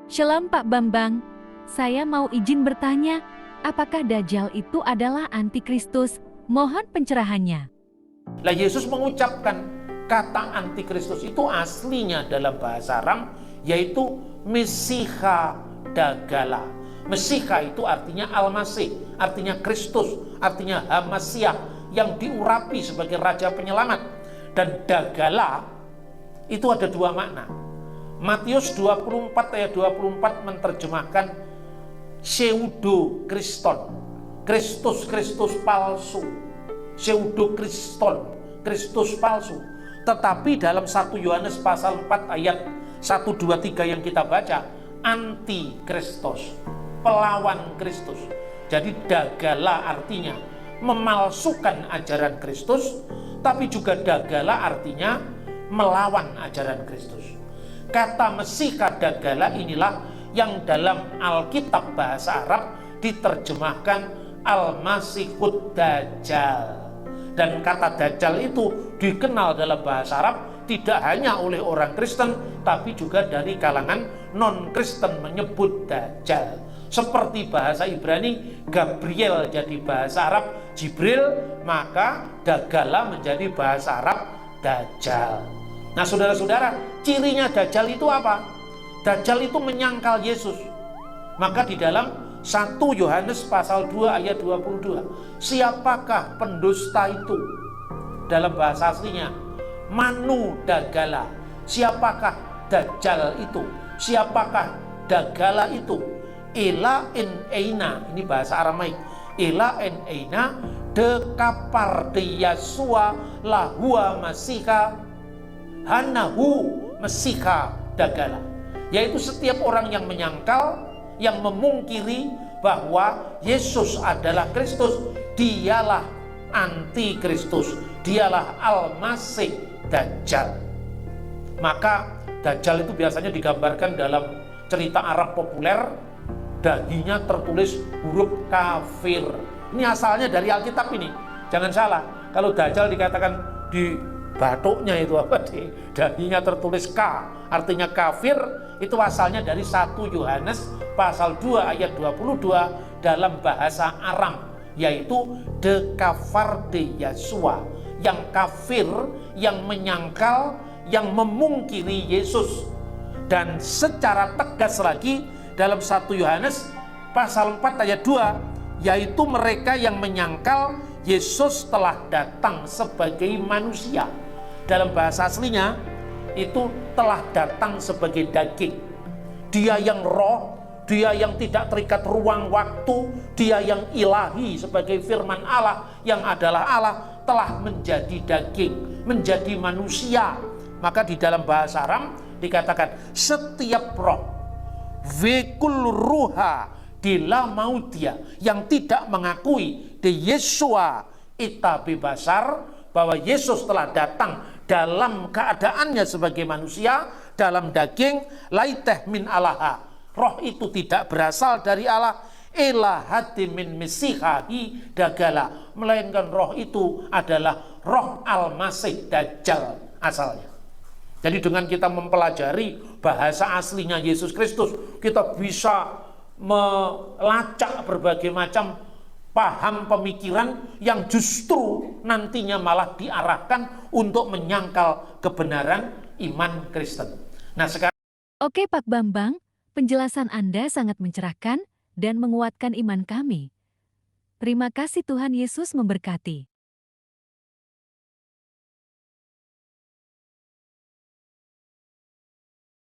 Shalom Pak Bambang, saya mau izin bertanya, apakah Dajjal itu adalah antikristus? Mohon pencerahannya. Lah Yesus mengucapkan kata antikristus itu aslinya dalam bahasa Aram yaitu Mesiha Dagala. Mesiha itu artinya Al-Masih, artinya Kristus, artinya Hamasiah yang diurapi sebagai Raja Penyelamat. Dan Dagala itu ada dua makna. Matius 24 ayat 24 menerjemahkan pseudo Kriston, Kristus palsu, pseudo Kriston, Kristus palsu. Tetapi dalam 1 Yohanes pasal 4 ayat 1, 2, 3 yang kita baca, anti Kristus, pelawan Kristus. Jadi Dagala artinya memalsukan ajaran Kristus, tapi juga Dagala artinya melawan ajaran Kristus. Kata Mesiha Dagala inilah yang dalam Alkitab bahasa Arab diterjemahkan Al-Masihud Dajjal. Dan kata Dajjal itu dikenal dalam bahasa Arab tidak hanya oleh orang Kristen, tapi juga dari kalangan non-Kristen menyebut Dajjal. Seperti bahasa Ibrani, Gabriel jadi bahasa Arab Jibril, maka Dagala menjadi bahasa Arab Dajjal. Nah saudara-saudara, cirinya Dajjal itu apa? Dajjal itu menyangkal Yesus. Maka di dalam 1 Yohanes pasal 2 ayat 22, siapakah pendusta itu? Dalam bahasa aslinya, Manu Dagala. Siapakah Dajjal itu? Siapakah Dagala itu? Ela en eina, ini bahasa Aramaik. Ela en eina de kapar de Yasua lahua Masiha Hanahu Mesiha Dagala, yaitu setiap orang yang menyangkal, yang memungkiri bahwa Yesus adalah Kristus, dialah anti-Kristus, dialah Al-Masih Dajjal. Maka Dajjal itu biasanya digambarkan dalam cerita Arab populer, dahinya tertulis huruf kafir. Ini asalnya dari Alkitab ini, jangan salah. Kalau Dajjal dikatakan di batuknya itu apa, di dahinya tertulis K, artinya kafir, itu asalnya dari 1 Yohanes pasal 2 ayat 22 dalam bahasa Aram, yaitu de kafar de Yasua, yang kafir, yang menyangkal, yang memungkiri Yesus. Dan secara tegas lagi dalam 1 Yohanes pasal 4 ayat 2, yaitu mereka yang menyangkal Yesus telah datang sebagai manusia. Dalam bahasa aslinya itu telah datang sebagai daging. Dia yang roh, dia yang tidak terikat ruang waktu, dia yang ilahi sebagai firman Allah yang adalah Allah, telah menjadi daging, menjadi manusia. Maka di dalam bahasa Aram dikatakan setiap roh, vekul ruha dila mautia, yang tidak mengakui de Yesua ita bebasar, bahwa Yesus telah datang dalam keadaannya sebagai manusia, dalam daging, laiteh min alaha, roh itu tidak berasal dari Allah, elahati min mesihahi dagala, melainkan roh itu adalah roh Al-Masih Dajjal asalnya. Jadi dengan kita mempelajari bahasa aslinya Yesus Kristus, kita bisa melacak berbagai macam paham pemikiran yang justru nantinya malah diarahkan untuk menyangkal kebenaran iman Kristen. Nah sekarang, Oke Pak Bambang, penjelasan Anda sangat mencerahkan dan menguatkan iman kami. Terima kasih, Tuhan Yesus memberkati.